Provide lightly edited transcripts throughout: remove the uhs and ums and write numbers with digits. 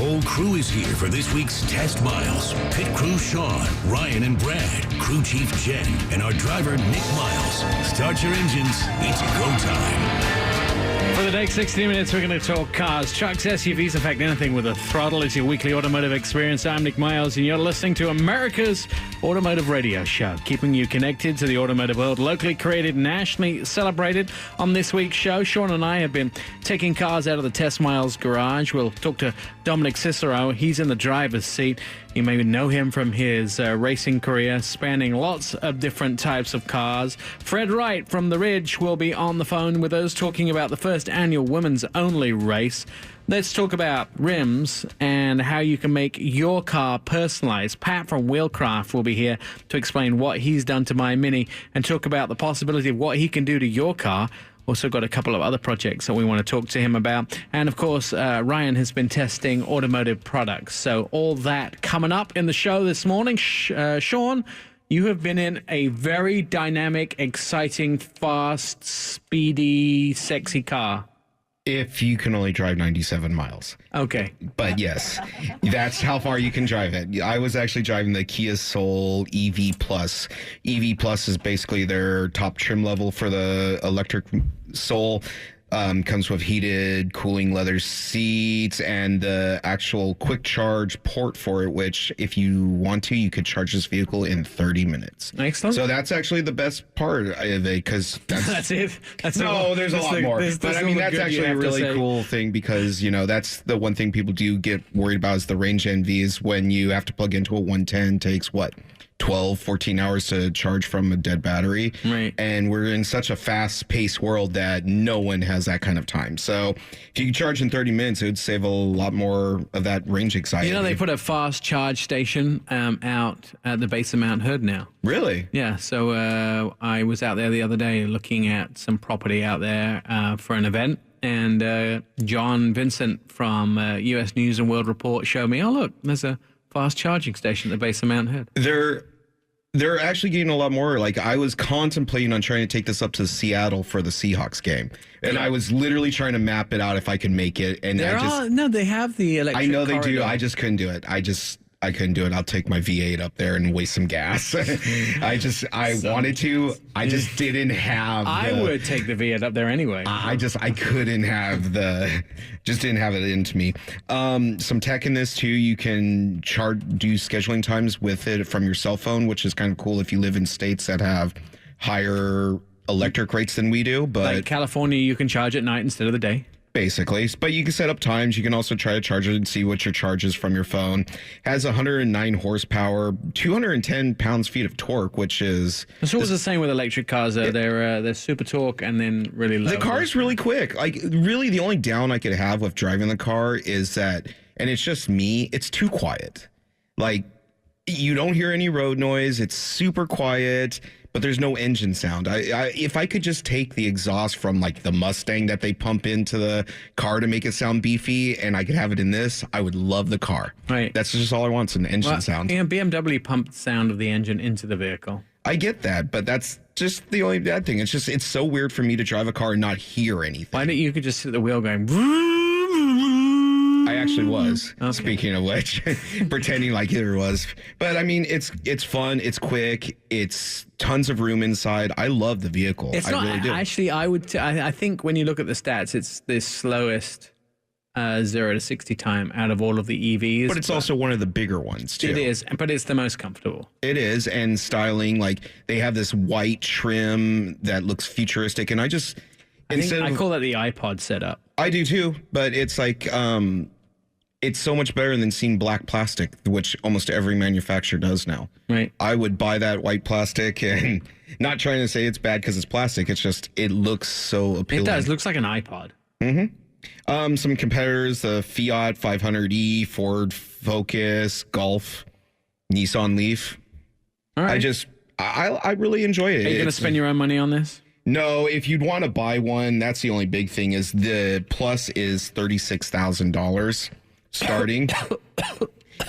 whole crew is here for this week's Test Miles. Pit crew Sean, Ryan, and Brad, crew chief Jen, and our driver Nick Miles. Start your engines. It's go time. For the next 60 minutes, we're going to talk cars, trucks, SUVs, in fact, anything with a throttle. It's your weekly automotive experience. I'm Nick Miles, and you're listening to America's Automotive Radio Show, keeping you connected to the automotive world, locally created, nationally celebrated. On this week's show, Sean and I have been taking cars out of the Test Miles garage. We'll talk to Dominic Cicero. He's in the driver's seat. You may know him from his racing career, spanning lots of different types of cars. Fred Wright from The Ridge will be on the phone with us, talking about the first annual women's only race. Let's talk about rims and how you can make your car personalized. Pat from Wheelcraft will be here to explain what he's done to my Mini and talk about the possibility of what he can do to your car. Also got a couple of other projects that we want to talk to him about. And, of course, Ryan has been testing automotive products. So all that coming up in the show this morning. Sean, you have been in a very dynamic, exciting, fast, speedy, sexy car. If you can only drive 97 miles. Okay. But yes, that's how far you can drive it. I was actually driving the Kia Soul EV Plus. EV Plus is basically their top trim level for the electric Soul. Comes with heated, cooling leather seats and the actual quick charge port for it, which if you want to, you could charge this vehicle in 30 minutes. Excellent. So that's actually the best part of it, because that's it. There's a lot more. But I mean, that's actually a really cool thing, because, you know, that's the one thing people do get worried about is the range envy, is when you have to plug into a 110, takes what? 12, 14 hours to charge from a dead battery. Right. And we're in such a fast-paced world that no one has that kind of time. So if you could charge in 30 minutes, it would save a lot more of that range anxiety. You know, they put a fast charge station out at the base of Mount Hood now. Really? Yeah. So I was out there the other day looking at some property out there for an event. And John Vincent from U.S. News and World Report showed me, oh, look, there's a fast charging station at the base of Mount Hood. They're actually getting a lot more. Like, I was contemplating on trying to take this up to Seattle for the Seahawks game. And I was literally trying to map it out if I could make it. And they have the electric I know they corridor. do. I just couldn't do it. I couldn't do it. I'll take my V8 up there and waste some gas. I wanted to. I just didn't have. I would take the V8 up there anyway. I couldn't have didn't have it into me. Some tech in this too. You can do scheduling times with it from your cell phone, which is kind of cool if you live in states that have higher electric rates than we do. But like California, you can charge at night instead of the day. Basically, but you can set up times. You can also try to charge it and see what your charge is from your phone. Has 109 horsepower, 210 pounds-feet of torque, which is... It's always the same with electric cars. They're super torque and then really low. The car is really quick. Like, really, the only down I could have with driving the car is that, and it's just me, it's too quiet. Like, you don't hear any road noise. It's super quiet. But there's no engine sound. If I could just take the exhaust from like the Mustang that they pump into the car to make it sound beefy, and I could have it in this, I would love the car. Right. That's just all I want, is an engine sound. Yeah, BMW pumped the sound of the engine into the vehicle. I get that, but that's just the only bad thing. It's so weird for me to drive a car and not hear anything. Why don't you could just sit at the wheel going... I actually was, okay. Speaking of which, pretending like it was. But, I mean, it's fun, it's quick, it's tons of room inside. I love the vehicle. It's I really do. Actually, I think when you look at the stats, it's the slowest 0 to 60 time out of all of the EVs. But it's also one of the bigger ones, too. It is, but it's the most comfortable. It is, and styling, like, they have this white trim that looks futuristic, and I call that the iPod setup. I do too, but it's like it's so much better than seeing black plastic, which almost every manufacturer does now. Right. I would buy that white plastic, and not trying to say it's bad because it's plastic. It's just, it looks so appealing. It does. It looks like an iPod. Mm-hmm. Some competitors, the Fiat 500e, Ford Focus, Golf, Nissan Leaf. All right. I really enjoy it. Are you going to spend your own money on this? No, if you'd want to buy one, that's the only big thing, is the Plus is $36,000 starting.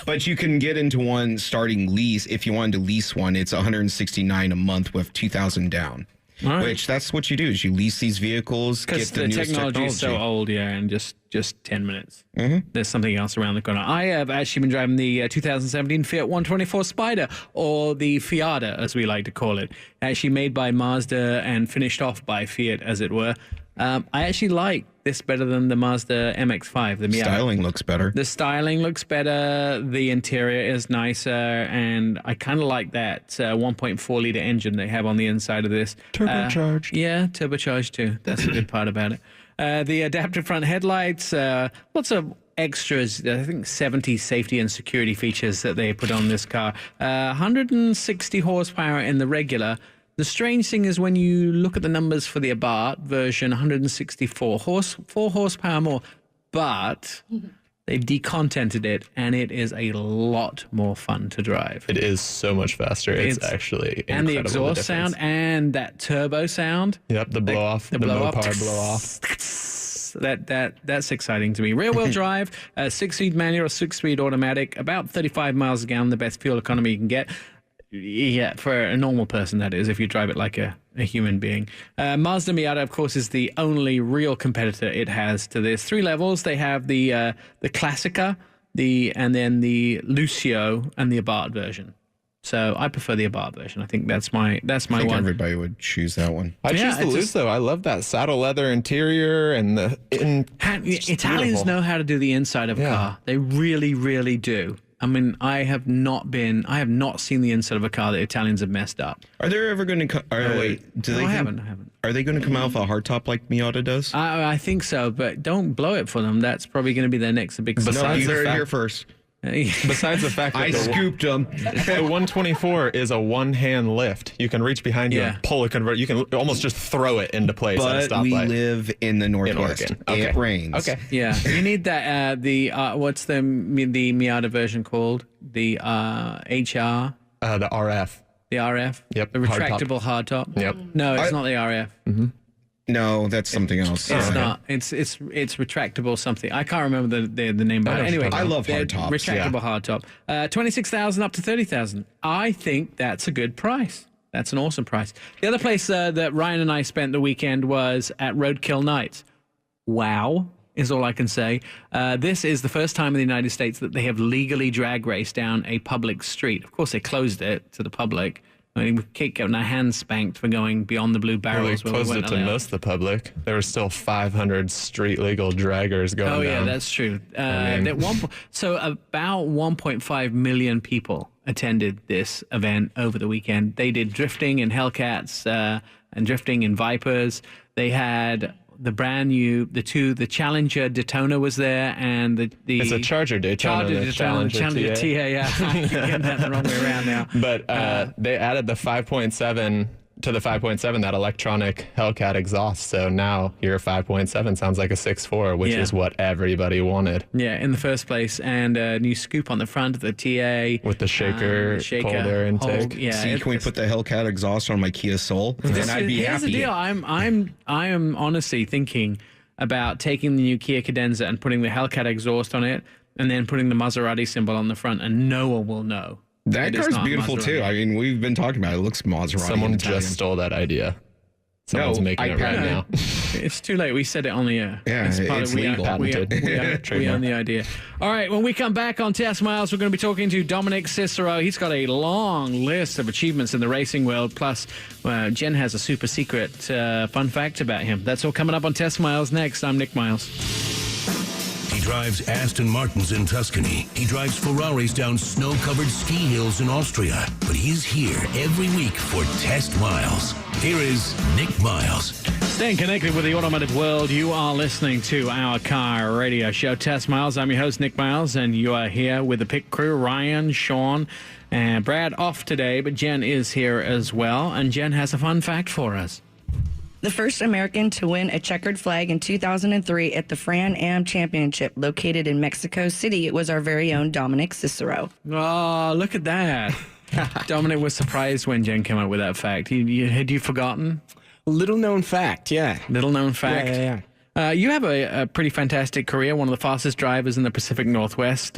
But you can get into one starting lease. If you wanted to lease one, it's $169 a month with $2,000 down. Right. which that's what you do is you lease these vehicles, get Because the the newest technology is so old, and just 10 minutes. Mm-hmm. There's something else around the corner. I have actually been driving the 2017 Fiat 124 Spider, or the Fiata, as we like to call it. Actually made by Mazda and finished off by Fiat, as it were. I actually like this better than the Mazda MX-5. The Miata. Styling looks better. The styling looks better. The interior is nicer, and I kind of like that 1.4 liter engine they have on the inside of this. Turbocharged. Yeah, turbocharged too. That's the good part about it. The adaptive front headlights, lots of extras. I think 70 safety and security features that they put on this car. 160 horsepower in the regular. The strange thing is when you look at the numbers for the Abarth version, 164 4 horsepower more, but they've decontented it, and it is a lot more fun to drive. It is so much faster. It's actually incredible. And the exhaust sound and that turbo sound. Yep, the blow off, the Mopar blow off. That's exciting to me. Rear wheel drive, 6-speed manual or 6-speed automatic, about 35 miles a gallon, the best fuel economy you can get. Yeah, for a normal person, that is, if you drive it like a human being. Mazda Miata, of course, is the only real competitor it has to this. 3 levels. They have the Classica, and then the Lucio, and the Abarth version. So I prefer the Abarth version. I think that's my I think one. everybody would choose that one. I choose the it's Lusso. I love that saddle leather interior and the Italians beautiful. know how to do the inside of a car. They really, really do. I mean, I have not seen the inside of a car that Italians have messed up. Are they ever going to come? I haven't. Are they going to come out with a hardtop like Miata does? I think so, but don't blow it for them. That's probably going to be their next big No, Besides you the heard it fact- here first. Besides the fact that I the scooped them. 124 is a one-hand lift. You can reach behind you and pull a convert. You can almost just throw it into place at a But we stoplight. live in the Northwest. Oregon. Okay. It rains. Okay. Yeah, you need that. What's the Miata version called? The HR, The RF. the RF. Yep, The hardtop. retractable hardtop. Yep. No, it's not the RF. No, that's something else. It's not. It's retractable something. I can't remember the name. But anyway, I love they're hardtops. Retractable hardtop. 26,000 up to 30,000. I think that's a good price. That's an awesome price. The other place that Ryan and I spent the weekend was at Roadkill Nights. Wow, is all I can say. This is the first time in the United States that they have legally drag raced down a public street. Of course, they closed it to the public. I mean, we keep getting our hands spanked for going beyond the blue Well, they barrels. closed it to most of the public. There were still 500 street legal draggers going Oh, yeah, down. that's true. mean- So about 1.5 million people attended this event over the weekend. They did drifting in Hellcats and drifting in Vipers. They had the brand new, the Challenger Daytona was there, and the It's a Charger Daytona. Charger the Daytona, Challenger TA. Yeah, I'm getting that the wrong way around now. But they added the 5.7 to the 5.7, that electronic Hellcat exhaust. So now your 5.7 sounds like a 6.4, which Yeah. is what everybody wanted. Yeah, in the first place, and a new scoop on the front of the TA With the shaker, cold air intake. Yeah, See, can we put the Hellcat exhaust on my Kia Soul? Then I'd be Here's happy. the deal. I am honestly thinking about taking the new Kia Cadenza and putting the Hellcat exhaust on it, and then putting the Maserati symbol on the front, and no one will know. That It is car's not beautiful Maserati. too. I mean, we've been talking about it. It looks Maserati. Someone and Italian. just stole that idea. Someone's No, making I it right patented now. It's too late. We said it on the air. Yeah, it's legal. Patented. We own the idea. All right, when we come back on Test Miles, we're going to be talking to Dominic Cicero. He's got a long list of achievements in the racing world. Plus, Jen has a super secret fun fact about him. That's all coming up on Test Miles next. I'm Nick Miles. He drives Aston Martins in Tuscany. He drives Ferraris down snow-covered ski hills in Austria. But he's here every week for Test Miles. Here is Nick Miles. Staying connected with the automotive world, you are listening to our car radio show, Test Miles. I'm your host, Nick Miles, and you are here with the pit crew, Ryan, Sean, and Brad off today, but Jen is here as well, and Jen has a fun fact for us. The first American to win a checkered flag in 2003 at the Fran-Am Championship located in Mexico City was our very own Dominic Cicero. Oh, look at that. Dominic was surprised when Jen came up with that fact. Had you forgotten? Little known fact, yeah. Little known fact. Yeah. You have a pretty fantastic career, one of the fastest drivers in the Pacific Northwest.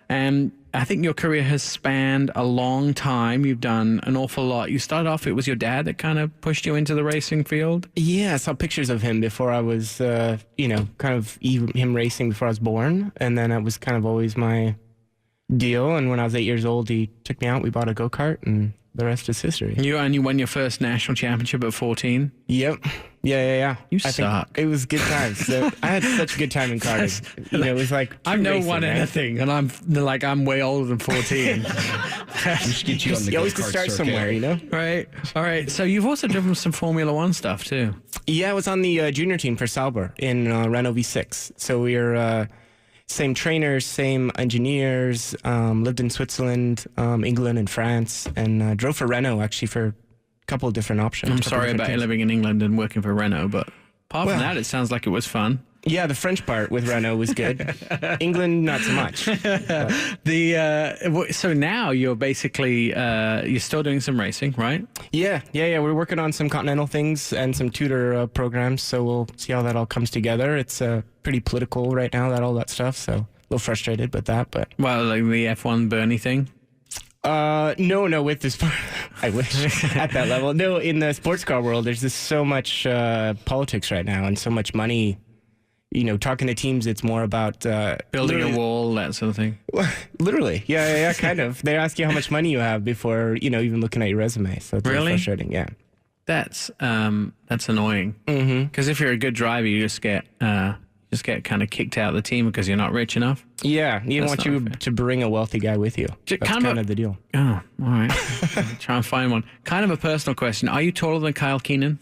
And I think your career has spanned a long time. You've done an awful lot. You started off, it was your dad that kind of pushed you into the racing field? Yeah, I saw pictures of him before I was, him racing before I was born. And then it was kind of always my deal. And when I was 8 years old, he took me out. We bought a go-kart, and the rest is history. You won your first national championship at 14? Yep. Yeah. You I suck. think it was good times. So I had such a good time in karting. It was like I've never racing, won right? anything, and I'm way older than 14. We should get you on the You always go-kart start circuit. somewhere, you know? Right. All right. So you've also driven some Formula One stuff too. Yeah, I was on the junior team for Sauber in Renault V6. So we were same trainers, same engineers, lived in Switzerland, England, and France, and drove for Renault actually for a couple of different options. I'm couple sorry different about you teams. living in England and working for Renault, but apart from Well- that, it sounds like it was fun. Yeah, the French part with Renault was good. England, not so much. So now you're basically you're still doing some racing, right? Yeah. We're working on some continental things and some tutor programs, so we'll see how that all comes together. It's pretty political right now, all that stuff, so a little frustrated with that, but... Well, like the F1 Bernie thing. No, with this, I wish at that level. No, in the sports car world, there's just so much politics right now and so much money. You know, talking to teams, it's more about Building literally- a wall, that sort of thing. Literally, yeah, kind of. They ask you how much money you have before even looking at your resume. So it's Really? frustrating. Yeah. That's annoying. Because if you're a good driver, you just get kind of kicked out of the team because you're not rich enough. Yeah, you That's want not you fair. to bring a wealthy guy with you. Just That's kind kind of- of the deal. Oh, all right. Try and find one. Kind of a personal question. Are you taller than Kyle Keenan?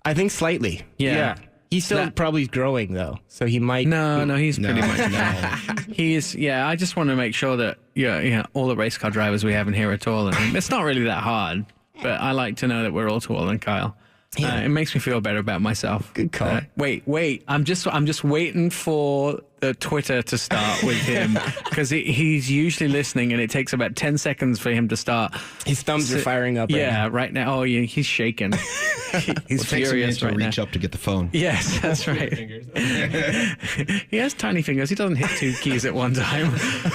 I think slightly. Yeah. He's still That- probably growing though, so he might. No, he's pretty No, much. no. He's I just want to make sure that all the race car drivers we have in here are taller than him. It's not really that hard, but I like to know that we're all taller than Kyle. It makes me feel better about myself. Good call. Wait. I'm just waiting for the Twitter to start with him because he's usually listening, and it takes about 10 seconds for him to start. His thumbs are firing up. Yeah, right now. Oh, yeah, he's shaking. He's It takes a minute furious to right now. reach up to get the phone. Yes, that's right. He has tiny fingers. He doesn't hit two keys at one time.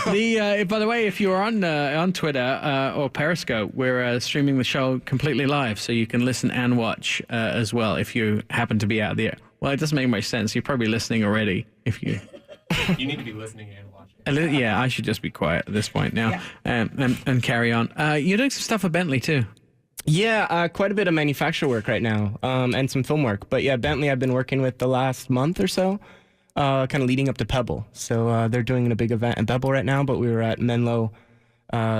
By the way, if you're on Twitter or Periscope, we're streaming the show completely live, so you can listen and watch as well if you happen to be out there. Well, it doesn't make much sense. You're probably listening already. If you, You need to be listening and watching. yeah, I should just be quiet at this point now and carry on. You're doing some stuff for Bentley too. Yeah, quite a bit of manufacturer work right now, and some film work. But yeah, Bentley I've been working with the last month or so, kind of leading up to Pebble. So they're doing a big event in Pebble right now, but we were at Menlo,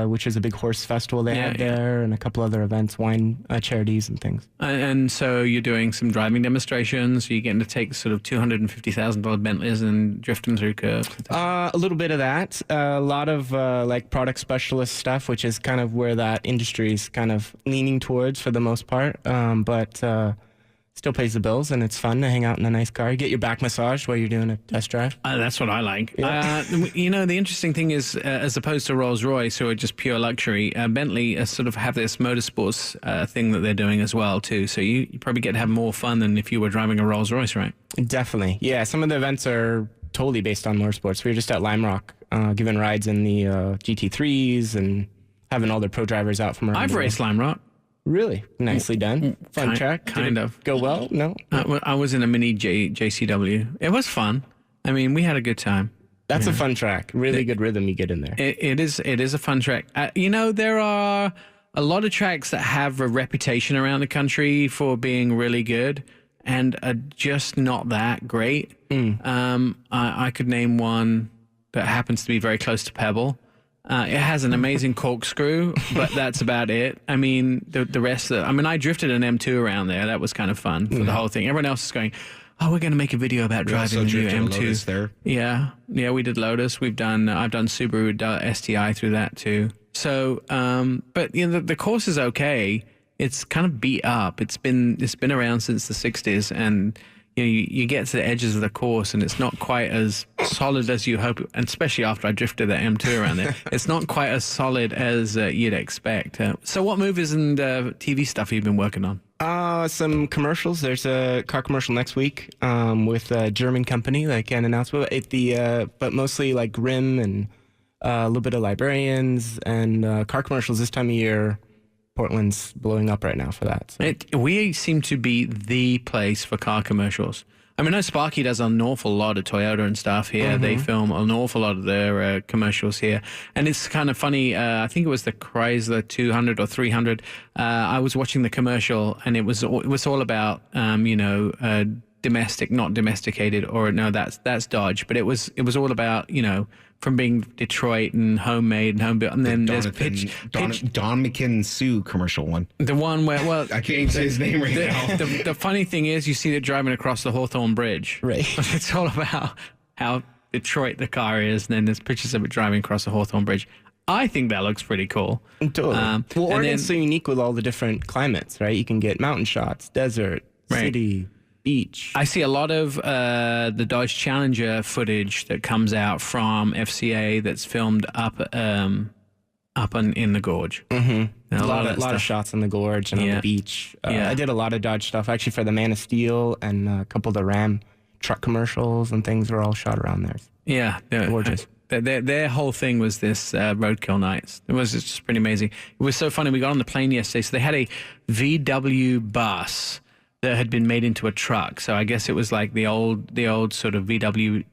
which is a big horse festival they had there, and a couple other events, wine charities and things. And so you're doing some driving demonstrations. You're getting to take sort of $250,000 Bentleys and drift them through curves. A little bit of that, a lot of like product specialist stuff, which is kind of where that industry is kind of leaning towards for the most part. But still pays the bills, and it's fun to hang out in a nice car. You get your back massaged while you're doing a test drive. That's what I like. The interesting thing is, as opposed to Rolls-Royce, who are just pure luxury, Bentley sort of have this motorsports thing that they're doing as well, too. So you probably get to have more fun than if you were driving a Rolls-Royce, right? Definitely. Yeah, some of the events are totally based on motorsports. We were just at Lime Rock, giving rides in the GT3s and having all their pro drivers out from around I've the raced world. Lime Rock. Really? Nicely done. Fun track. Did kind it of. Go well? No? I was in a mini JCW. It was fun. I mean, we had a good time. That's a fun track. Really good rhythm you get in there. It is a fun track. There are a lot of tracks that have a reputation around the country for being really good and are just not that great. I could name one that happens to be very close to Pebble. It has an amazing corkscrew, but that's about it. I mean, the rest of I drifted an M2 around there. That was kind of fun for the whole thing. Everyone else is going, oh, we're going to make a video about driving the new drifted a M2. Lotus there. Yeah, we did Lotus. I've done Subaru STI through that too. So, but the course is okay. It's kind of beat up. It's been around since the 60s, and you get to the edges of the course, and it's not quite as solid as you hope. And especially after I drifted that M2 around there, it's not quite as solid as you'd expect. So, what movies and TV stuff have you been working on? Some commercials. There's a car commercial next week with a German company that I can't announce, but mostly like Grimm and a little bit of librarians, and car commercials this time of year. Portland's blowing up right now for that. So. We seem to be the place for car commercials. I mean, I know Sparky does an awful lot of Toyota and stuff here. They film an awful lot of their commercials here. And it's kind of funny. I think it was the Chrysler 200 or 300. I was watching the commercial, and it was all about, domestic, not domesticated, or no, that's Dodge. But it was all about, from being Detroit and homemade and home built. And then there's Don McKinnon Sue commercial one. The one where, well, I can't even say his name right now. The funny thing is, you see it driving across the Hawthorne Bridge. Right. It's all about how Detroit the car is, and then there's pictures of it driving across the Hawthorne Bridge. I think that looks pretty cool. Totally. Well, Oregon's so unique with all the different climates, right? You can get mountain shots, desert, city, beach. I see a lot of the Dodge Challenger footage that comes out from FCA that's filmed up in the gorge. Mm-hmm. A lot of shots on the gorge and on the beach. I did a lot of Dodge stuff actually for the Man of Steel, and a couple of the Ram truck commercials and things were all shot around there. Yeah, gorgeous. Their whole thing was this roadkill nights. It was just pretty amazing. It was so funny. We got on the plane yesterday, so they had a VW bus that had been made into a truck. So I guess it was like the old sort of VW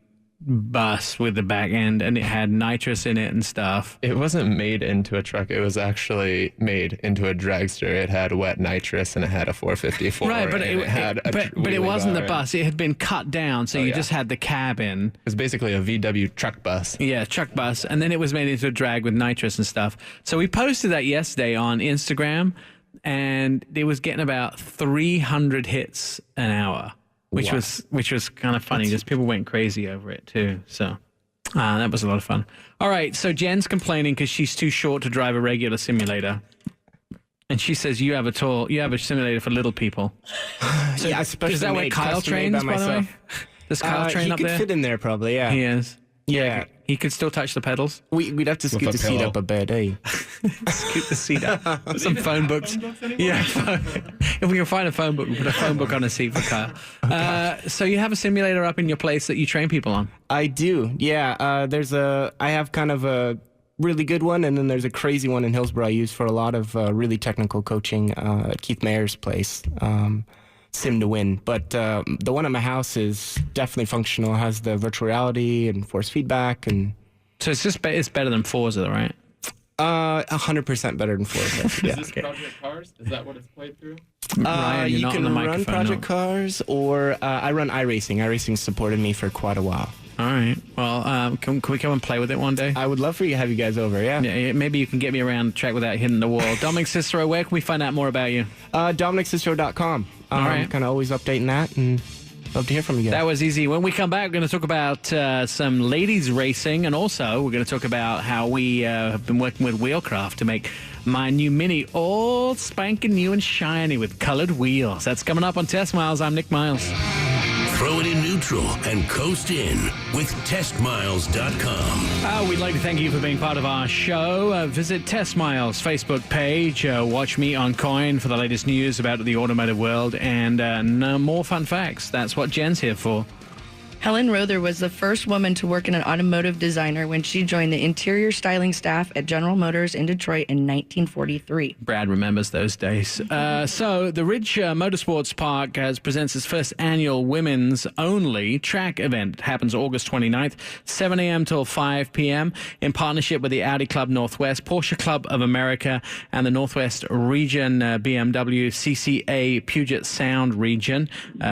bus with the back end, and it had nitrous in it and stuff. It wasn't made into a truck. It was actually made into a dragster. It had wet nitrous, and it had a 454. Right, but it wasn't the bar. bus. It had been cut down, so you just had the cabin. It was basically a VW truck bus. Yeah, truck bus, and then it was made into a drag with nitrous and stuff. So we posted that yesterday on Instagram, and it was getting about 300 hits an hour. Which was kind of funny. Just people went crazy over it too. So that was a lot of fun. All right, so Jen's complaining because she's too short to drive a regular simulator, and she says you have a simulator for little people. So yeah, especially is that where Kyle trains, by the way? Does Kyle train up there? He could fit in there probably. Yeah, he is. Yeah. He could still touch the pedals. We'd have to scoot the seat up a bit, eh? Scoot the seat up. Some phone books. Yeah. If we can find a phone book, we'll put a phone book on a seat for Kyle. So you have a simulator up in your place that you train people on? I do. Yeah. I have kind of a really good one, and then there's a crazy one in Hillsborough I use for a lot of really technical coaching at Keith Mayer's place. Sim to Win, but the one at my house is definitely functional. It has the virtual reality and force feedback, and so it's better than Forza, right? 100% better than Forza. Is this Project Cars? Is that what it's played through? Ryan, you can run Project Cars, or I run iRacing. iRacing supported me for quite a while. All right. Well, can we come and play with it one day? I would love for you to have you guys over, yeah. Maybe you can get me around the track without hitting the wall. Dominic Cicero, where can we find out more about you? DominicCicero.com. All right. Kind of always updating that, and love to hear from you guys. That was easy. When we come back, we're going to talk about some ladies racing, and also we're going to talk about how we have been working with Wheelcraft to make my new Mini all spanking new and shiny with colored wheels. That's coming up on Test Miles. I'm Nick Miles. Throw it in neutral and coast in with testmiles.com. We'd like to thank you for being part of our show. Visit Test Miles' Facebook page. Watch me on Coin for the latest news about the automotive world and more fun facts. That's what Jen's here for. Helen Rother was the first woman to work in an automotive designer when she joined the interior styling staff at General Motors in Detroit in 1943. Brad remembers those days. So the Ridge Motorsports Park presents its first annual women's only track event. It happens August 29th, 7 a.m. till 5 p.m. in partnership with the Audi Club Northwest, Porsche Club of America, and the Northwest Region BMW CCA Puget Sound region.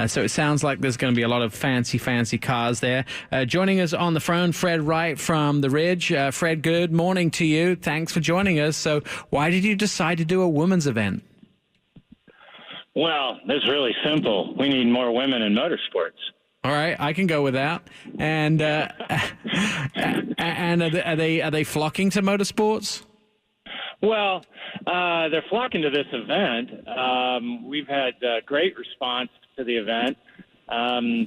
So it sounds like there's going to be a lot of fancy cars there. Joining us on the phone, Fred Wright from the Ridge. Fred, good morning to you. Thanks for joining us. So why did you decide to do a women's event? Well, it's really simple. We need more women in motorsports. All right, I can go with that. And and are they flocking to motorsports? Well, they're flocking to this event. We've had great response to the event.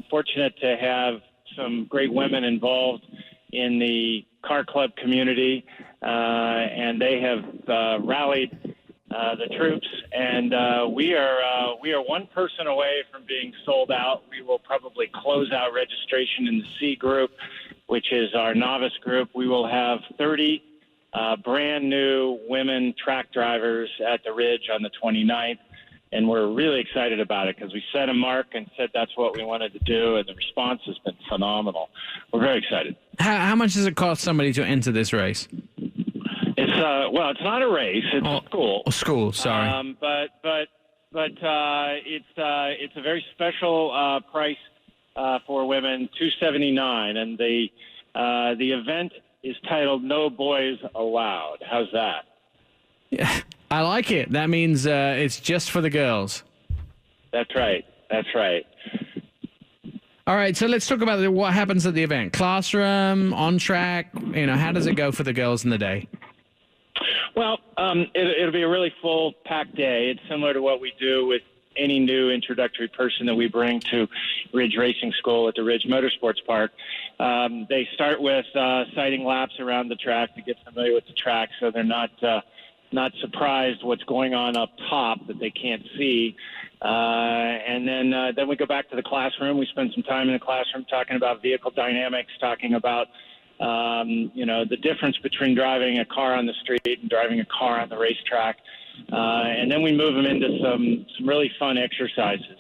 Fortunate to have some great women involved in the car club community, and they have rallied the troops. And we are one person away from being sold out. We will probably close out registration in the C group which is our novice group. We will have 30 brand new women track drivers at the Ridge on the 29th. And we're really excited about it because we set a mark and said that's what we wanted to do, and the response has been phenomenal. We're very excited. How much does it cost somebody to enter this race? It's it's not a race; it's a school. School, sorry. But it's a very special price for women, $279, and the event is titled "No Boys Allowed." How's that? Yeah. I like it. That means it's just for the girls. That's right. That's right. All right, so let's talk about what happens at the event. Classroom, on track, how does it go for the girls in the day? Well, it'll be a really full, packed day. It's similar to what we do with any new introductory person that we bring to Ridge Racing School at the Ridge Motorsports Park. They start with sighting laps around the track to get familiar with the track so they're not surprised what's going on up top that they can't see. And then we go back to the classroom. We spend some time in the classroom talking about vehicle dynamics, talking about, the difference between driving a car on the street and driving a car on the racetrack. And then we move them into some really fun exercises.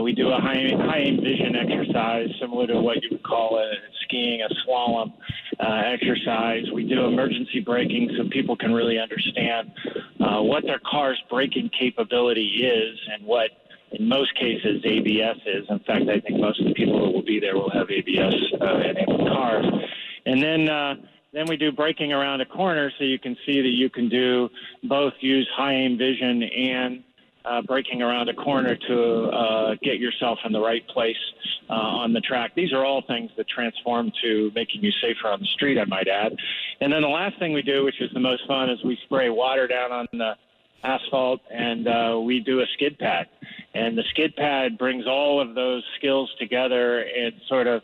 We do a high aim vision exercise, similar to what you would call skiing, a slalom exercise. We do emergency braking so people can really understand what their car's braking capability is and what, in most cases, ABS is. In fact, I think most of the people that will be there will have ABS-enabled cars. And then we do braking around a corner so you can see that you can use high aim vision and braking around a corner to get yourself in the right place on the track. These are all things that transform to making you safer on the street, I might add. And then the last thing we do, which is the most fun, is we spray water down on the asphalt and we do a skid pad. And the skid pad brings all of those skills together and sort of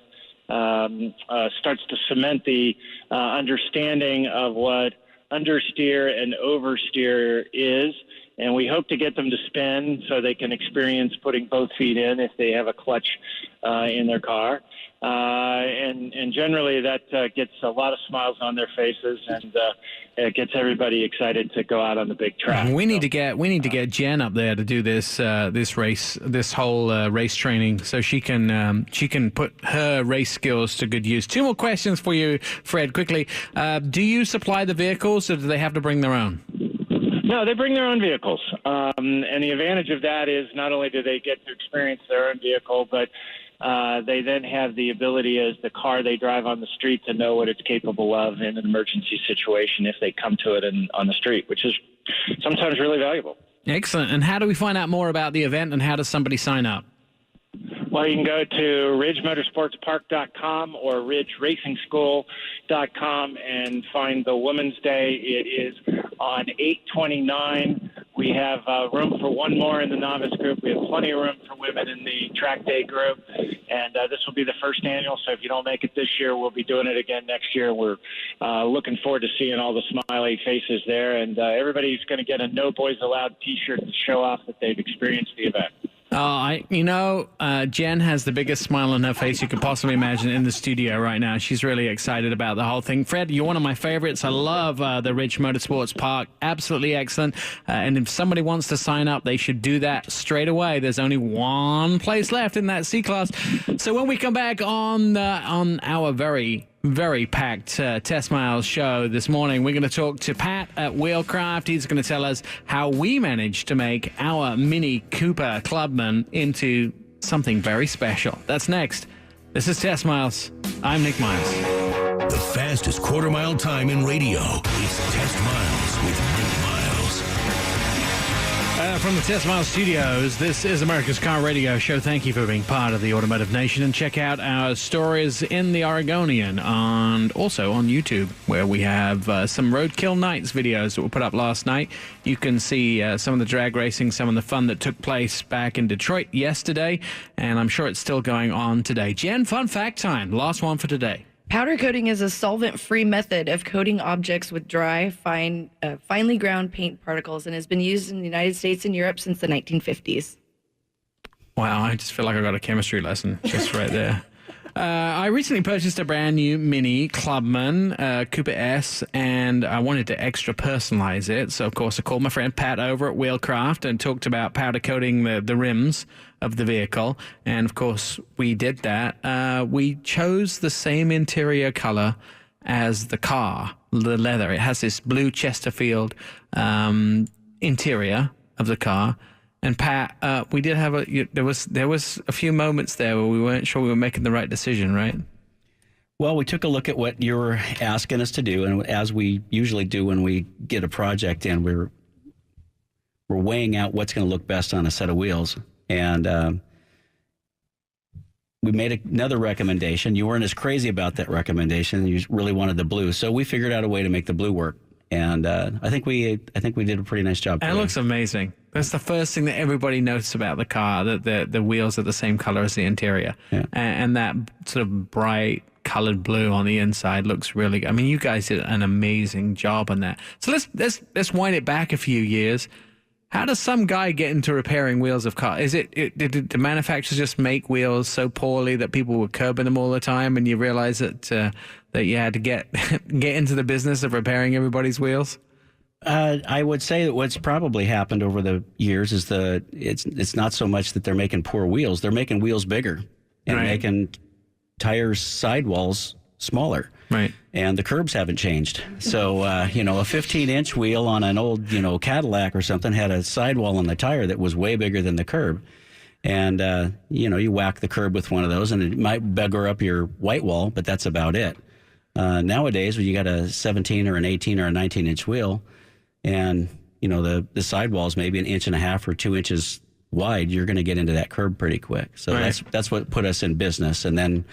starts to cement the understanding of what understeer and oversteer is. And we hope to get them to spin so they can experience putting both feet in if they have a clutch in their car. And generally that gets a lot of smiles on their faces and it gets everybody excited to go out on the big track. We need to get Jen up there to do this whole race training so she can put her race skills to good use. Two more questions for you, Fred, quickly. Do you supply the vehicles or do they have to bring their own? No, they bring their own vehicles. And the advantage of that is not only do they get to experience their own vehicle, but they then have the ability as the car they drive on the street to know what it's capable of in an emergency situation if they come to it on the street, which is sometimes really valuable. Excellent. And how do we find out more about the event and how does somebody sign up? Well, you can go to ridgemotorsportspark.com or ridgeracingschool.com and find the Women's Day. It is on 8/29. We have room for one more in the novice group. We have plenty of room for women in the track day group. And this will be the first annual, so if you don't make it this year, we'll be doing it again next year. We're looking forward to seeing all the smiley faces there. And everybody's going to get a No Boys Allowed T-shirt to show off that they've experienced the event. Jen has the biggest smile on her face you could possibly imagine in the studio right now. She's really excited about the whole thing. Fred, you're one of my favorites. I love the Ridge Motorsports Park. Absolutely excellent. And if somebody wants to sign up, they should do that straight away. There's only one place left in that C-Class. So when we come back on our very packed Test Miles show this morning, we're going to talk to Pat at Wheelcraft. He's going to tell us how we managed to make our Mini Cooper Clubman into something very special. That's next. This is Test Miles. I'm Nick Miles. The fastest quarter-mile time in radio. It's Test Miles with Nick Miles. From the Test Miles studios, this is America's Car Radio Show. Thank you for being part of the Automotive Nation. And check out our stories in the Oregonian and also on YouTube, where we have some Roadkill Nights videos that were put up last night. You can see some of the drag racing, some of the fun that took place back in Detroit yesterday, and I'm sure it's still going on today. Jen, fun fact time. Last one for today. Powder coating is a solvent-free method of coating objects with dry, finely ground paint particles and has been used in the United States and Europe since the 1950s. Wow, I just feel like I got a chemistry lesson just right there. I recently purchased a brand new Mini Clubman Cooper S, and I wanted to extra personalize it. So, of course, I called my friend Pat over at Wheelcraft and talked about powder coating the rims of the vehicle. And, of course, we did that. We chose the same interior color as the car, the leather. It has this blue Chesterfield interior of the car. And Pat, we did have there was a few moments there where we weren't sure we were making the right decision, right? Well, we took a look at what you were asking us to do, and as we usually do when we get a project in, we're weighing out what's going to look best on a set of wheels, and we made another recommendation. You weren't as crazy about that recommendation. You really wanted the blue, so we figured out a way to make the blue work. And I think we did a pretty nice job. And it looks amazing. That's the first thing that everybody noticed about the car, that the wheels are the same color as the interior. Yeah. And that sort of bright colored blue on the inside looks really good. I mean, you guys did an amazing job on that. So let's wind it back a few years. How does some guy get into repairing wheels of cars? Did the manufacturers just make wheels so poorly that people were curbing them all the time, and you realize that you had to get into the business of repairing everybody's wheels? I would say that what's probably happened over the years is it's not so much that they're making poor wheels; they're making wheels bigger and Right. making tires sidewalls smaller. Right. And the curbs haven't changed. So, a 15-inch wheel on an old, Cadillac or something had a sidewall on the tire that was way bigger than the curb. And, you whack the curb with one of those and it might beggar up your white wall, but that's about it. Nowadays, when you got a 17 or an 18 or a 19-inch wheel and, the sidewall's maybe 1.5 inches or 2 inches wide, you're going to get into that curb pretty quick. So Right. that's what put us in business. And then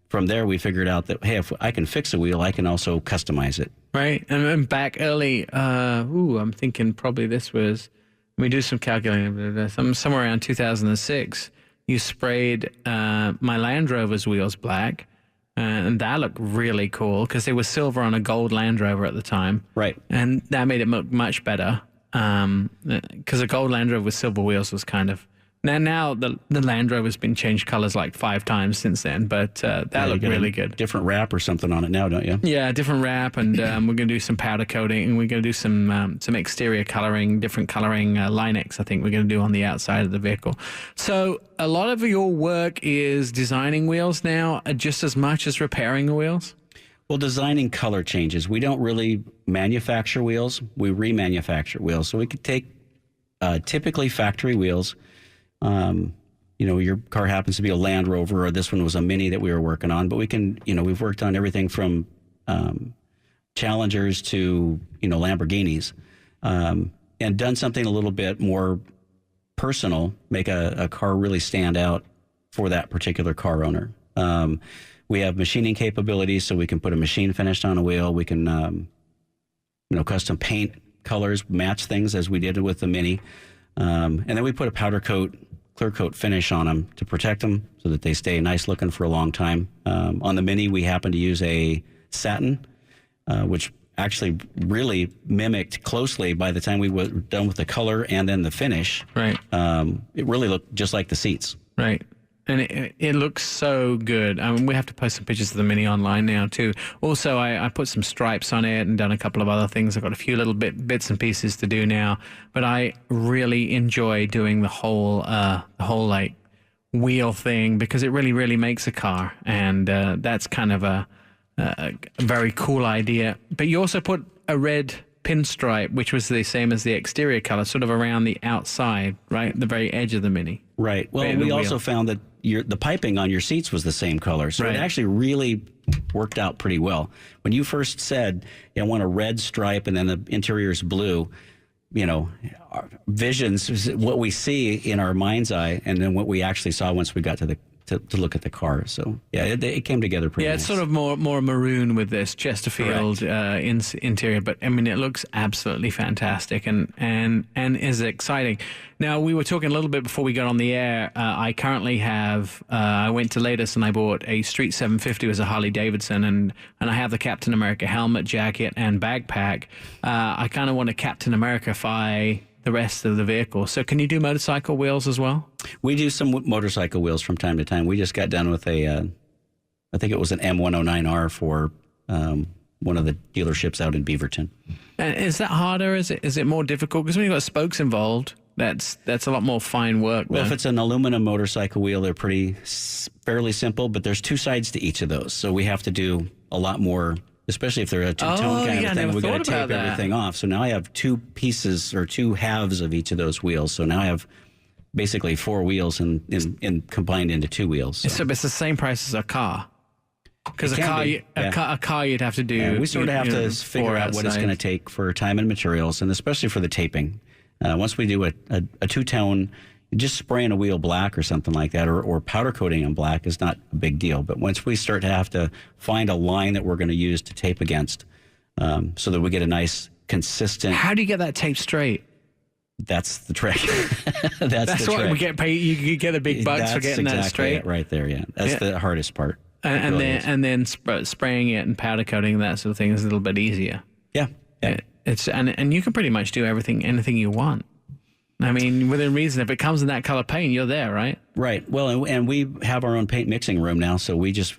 from there, we figured out that, hey, if I can fix a wheel, I can also customize it. Right. And back early, I'm thinking probably this was, let me do some calculating, somewhere around 2006, you sprayed my Land Rover's wheels black, and that looked really cool because they were silver on a gold Land Rover at the time. Right. And that made it look much better because a gold Land Rover with silver wheels was kind of... Now the Land Rover's been changed colors like 5 times since then, but that looked really good. Different wrap or something on it now, don't you? Yeah, different wrap, and we're going to do some powder coating, and we're going to do some exterior coloring, different coloring Linex, I think we're going to do on the outside of the vehicle. So a lot of your work is designing wheels now, just as much as repairing the wheels? Well, designing color changes. We don't really manufacture wheels. We remanufacture wheels. So we could take typically factory wheels. Your car happens to be a Land Rover, or this one was a Mini that we were working on, but we can, we've worked on everything from Challengers to, Lamborghinis, and done something a little bit more personal, make a car really stand out for that particular car owner. We have machining capabilities, so we can put a machine finished on a wheel. We can, custom paint colors, match things as we did with the Mini. And then we put a powder coat, clear coat finish on them to protect them so that they stay nice looking for a long time. On the Mini, we happen to use a satin, which actually really mimicked closely by the time we were done with the color and then the finish. Right. It really looked just like the seats. Right. And it looks so good. I mean, we have to post some pictures of the Mini online now, too. Also, I put some stripes on it and done a couple of other things. I've got a few little bits and pieces to do now. But I really enjoy doing the whole like, wheel thing because it really, really makes a car. And that's kind of a very cool idea. But you also put a red pinstripe, which was the same as the exterior color, sort of around the outside, right? The very edge of the Mini. Right. Well, we also found that the piping on your seats was the same color. So Right. it actually really worked out pretty well. When you first said, I want a red stripe and then the interior is blue, our visions, what we see in our mind's eye, and then what we actually saw once we got to look at the car. So yeah, it came together pretty nice. It's sort of more maroon with this Chesterfield interior, but I mean it looks absolutely fantastic and is exciting. Now we were talking a little bit before we got on the air. I currently have I went to Latest and I bought a Street 750 as a Harley Davidson, and I have the Captain America helmet, jacket, and backpack. I kind of want to Captain America-fy the rest of the vehicle. So can you do motorcycle wheels as well? We do some motorcycle wheels from time to time. We just got done with a I think it was an M109R for one of the dealerships out in Beaverton. And is that harder? Is it more difficult? Because when you've got spokes involved, that's a lot more fine work. Well, though. if it's an aluminum motorcycle wheel, they're fairly simple, but there's two sides to each of those. So we have to do a lot more, especially if they're a two-tone kind of thing. We got to tape everything off. So now I have two pieces or two halves of each of those wheels. So now I have basically four wheels and combined into two wheels. So. It's the same price as a car. Because a car you'd have to do. Yeah, we sort of have to figure out what it's going to take for time and materials, and especially for the taping. Once we do a two-tone, just spraying a wheel black or something like that, or powder coating on black is not a big deal. But once we start to have to find a line that we're going to use to tape against, so that we get a nice, consistent... How do you get that tape straight? That's the trick. That's why we get paid. You get the big bucks for getting that straight. It right there, yeah. That's the hardest part. And then spraying it and powder coating that sort of thing is a little bit easier. Yeah. And you can pretty much do anything you want. I mean, within reason. If it comes in that color paint, you're there, right? Right. Well, and we have our own paint mixing room now, so we just,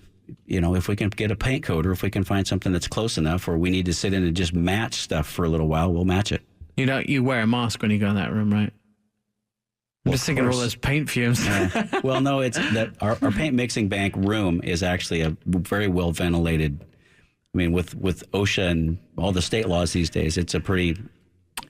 if we can get a paint coat, or if we can find something that's close enough, or we need to sit in and just match stuff for a little while, we'll match it. You wear a mask when you go in that room, right? I'm just thinking of all those paint fumes. Well, no, it's that our paint mixing bank room is actually a very well ventilated. I mean, with OSHA and all the state laws these days, it's a pretty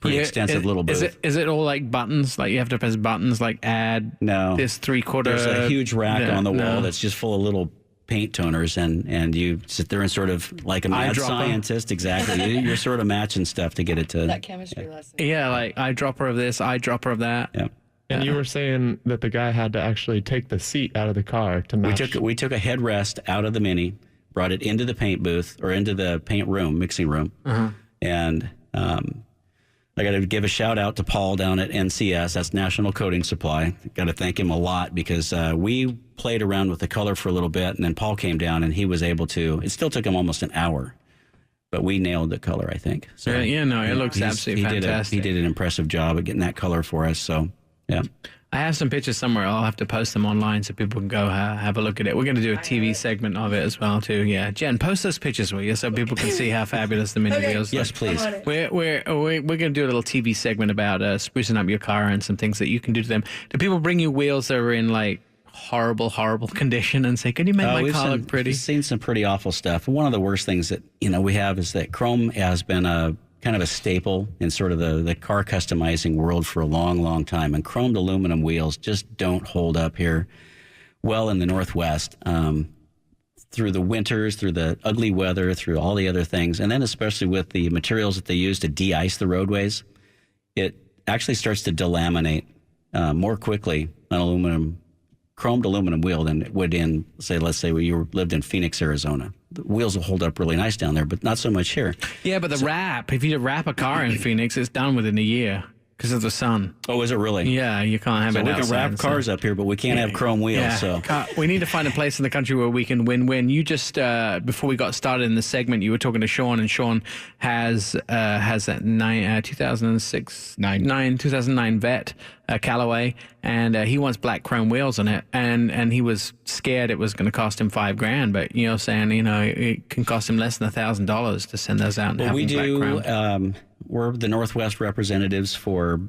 extensive little booth. Is it all like buttons? Like you have to press buttons like add this 3/4? There's a huge rack on the wall that's just full of little paint toners, and you sit there and sort of like a mad scientist. Exactly. You're sort of matching stuff to get it to... That chemistry lesson. Yeah, like eyedropper of this, eyedropper of that. Yeah. And you were saying that the guy had to actually take the seat out of the car to match. We took a headrest out of the Mini, brought it into the paint booth or into the paint room, mixing room, and I got to give a shout out to Paul down at NCS. That's National Coating Supply. Got to thank him a lot because we played around with the color for a little bit, and then Paul came down and he was able to. It still took him almost an hour, but we nailed the color, I think. So it looks absolutely fantastic. He did an impressive job at getting that color for us. So. Yeah, I have some pictures somewhere. I'll have to post them online so people can go have a look at it. We're going to do a TV segment of it as well, too. Yeah, Jen, post those pictures, will you, so people can see how fabulous the Mini wheels look. Yes, please. We're going to do a little TV segment about sprucing up your car and some things that you can do to them. Do people bring you wheels that are in like horrible condition and say, "Can you make my car look pretty?" We've seen some pretty awful stuff. One of the worst things that we have is that chrome has been a kind of a staple in sort of the car customizing world for a long time. And chromed aluminum wheels just don't hold up here well in the Northwest through the winters, through the ugly weather, through all the other things. And then especially with the materials that they use to de-ice the roadways, it actually starts to delaminate more quickly an chromed aluminum wheel than it would in, let's say you lived in Phoenix, Arizona. The wheels will hold up really nice down there, but not so much here. Yeah, but if you wrap a car in Phoenix, it's done within a year because of the sun. Oh, is it really? Yeah, you can't have it outside. We can wrap cars up here, but we can't have chrome wheels. Yeah. So we need to find a place in the country where we can win-win. You just, before we got started in the segment, you were talking to Sean, and Sean has that 2009 Vet Callaway, and he wants black chrome wheels on it, and he was scared it was going to cost him $5,000, but saying it can cost him less than $1,000 to send those out. And have we them black chrome. We're the Northwest representatives for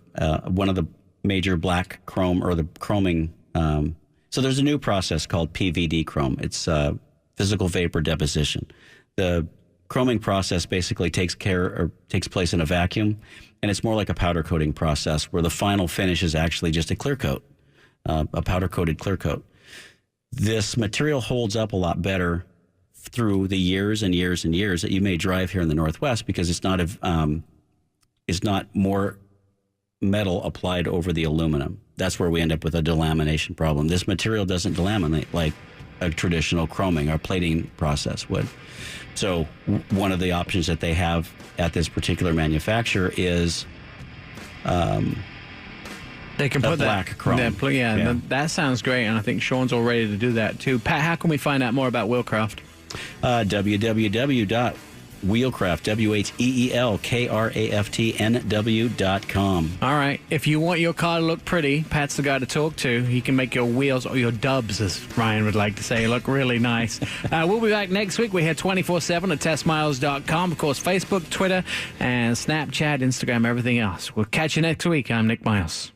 one of the major black chrome or the chroming. So there's a new process called PVD chrome. It's physical vapor deposition. The chroming process basically takes place in a vacuum, and it's more like a powder coating process where the final finish is actually just a clear coat, a powder coated clear coat. This material holds up a lot better through the years and years and years that you may drive here in the Northwest because it's not more metal applied over the aluminum. That's where we end up with a delamination problem. This material doesn't delaminate like a traditional chroming or plating process would. So one of the options that they have at this particular manufacturer is they can put black chrome. That sounds great, and I think Sean's all ready to do that too. Pat, how can we find out more about Wheelcraft? www.wheelcraft.com. Wheelcraft, WHEELKRAFTNW.com. All right. If you want your car to look pretty, Pat's the guy to talk to. He can make your wheels, or your dubs, as Ryan would like to say, look really nice. We'll be back next week. We're here 24/7 at testmiles.com. Of course, Facebook, Twitter, and Snapchat, Instagram, everything else. We'll catch you next week. I'm Nick Miles.